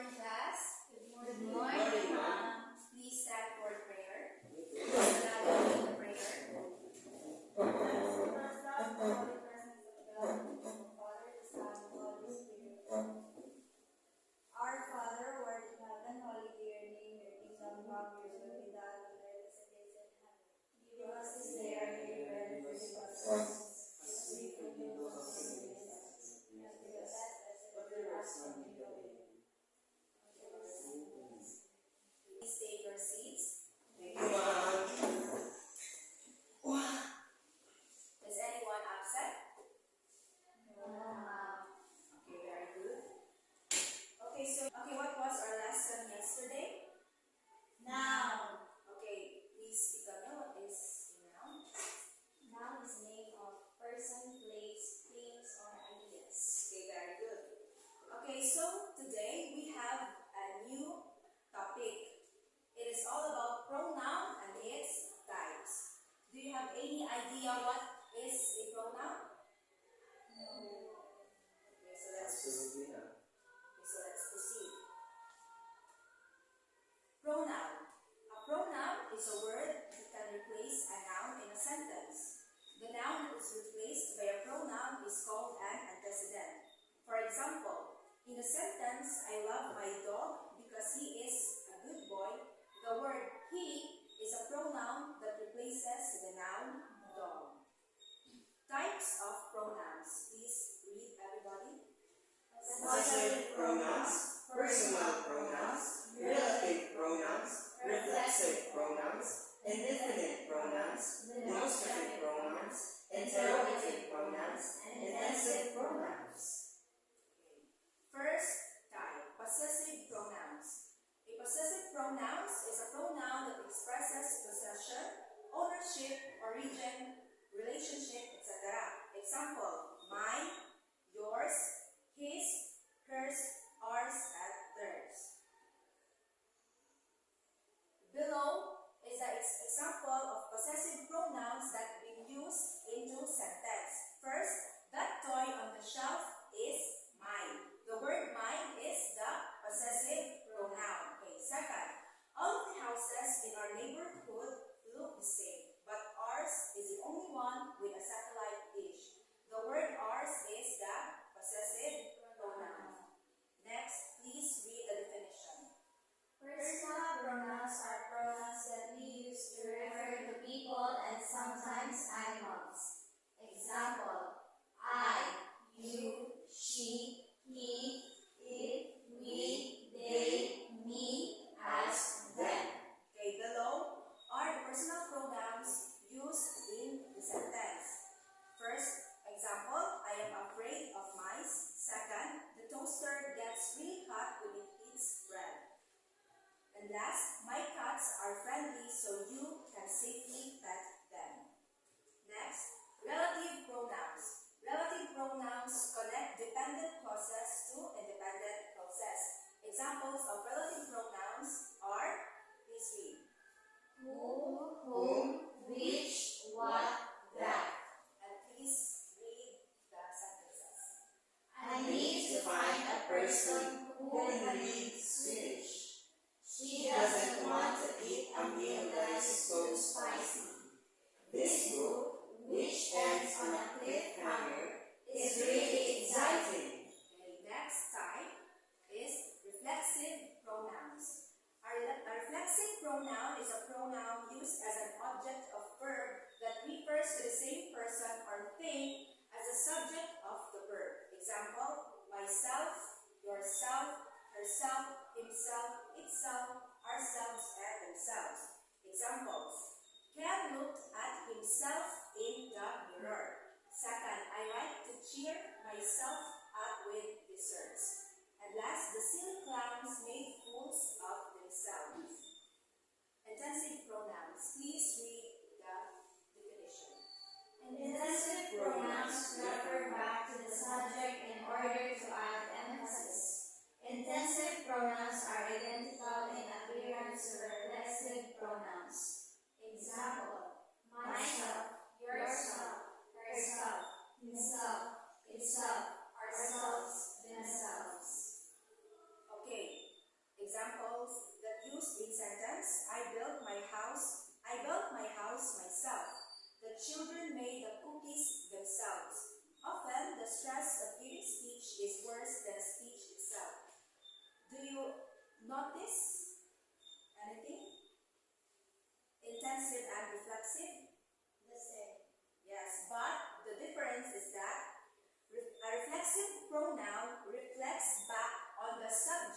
morning, class. Good morning, ma'am. Please stand for prayer. Now we read the prayer. Our Father, who art in heaven, hallowed be your name. Your kingdom come, your will be done on earth as it is in heaven. Give us this day our daily bread, and forgive us our sins, as we forgive those who sin against us. And forgive us as we forgive us from evil. Please take your seats. Thank you, ma'am. Is anyone upset? No, ma'am. Okay, very good. Okay, what was our lesson yesterday? Noun. Okay, please speak up. What is a noun? Noun is name of person, place, things, or ideas. Okay, very good. Okay, so today we have a new topic. It is all about pronoun and its types. Do you have any idea what is a pronoun? No. Okay, so let's proceed. Pronoun. A pronoun is a word that can replace a noun in a sentence. The noun that is replaced by a pronoun is called an antecedent. For example, in the sentence, I love my dog because he is a good boy, the word he is a pronoun that replaces the noun dog. Types of pronouns. Please read, everybody. Possessive pronouns, personal pronouns, relative pronouns, reflexive pronouns, indefinite pronouns, demonstrative pronouns, interrogative pronouns, and intensive pronouns. First type, possessive pronouns. A possessive pronouns is a pronoun that expresses possession, ownership, origin, relationship, etc. Example, mine, yours, his, hers, ours, and theirs. Below is an example of possessive pronouns that we use into sentence. First, that toy on the shelf is mine. The word mine is the possessive pronoun. Okay, second, all of the houses in our neighborhood look the same, but ours is the only one with a satellite dish. The word ours is the possessive pronoun. Next, please read the definition. Personal pronouns are pronouns that we use to refer to people and sometimes animals. Example, I, you, she, he, it, we, they, me, us, them. Okay, below are the personal pronouns used in the sentence. First example, I am afraid of mice. Second, the toaster gets really hot when it eats bread. And last, my cats are friendly so you can safely pet them. Next, relative pronouns. Relative pronouns connect dependent clauses to independent clauses. Examples of relative pronouns are, please read. Who, whom, which, what, that. And please read the sentences. I need to find a person who can read Swedish. She doesn't want to eat a meal that is so spicy. This book, which ends on a cliffhanger, is really exciting. Okay, next type is reflexive pronouns. A reflexive pronoun is a pronoun used as an object of verb that refers to the same person or thing as the subject of the verb. Example, myself, yourself, herself, himself, itself, ourselves, and themselves. Examples, Ken looked at himself in the mirror. Second, I like to cheer myself up with desserts. And last, the silly clowns made fools of themselves. Intensive pronouns. Please read the definition. Intensive pronouns refer back to the subject in order to add emphasis. Intensive pronouns are identified The subject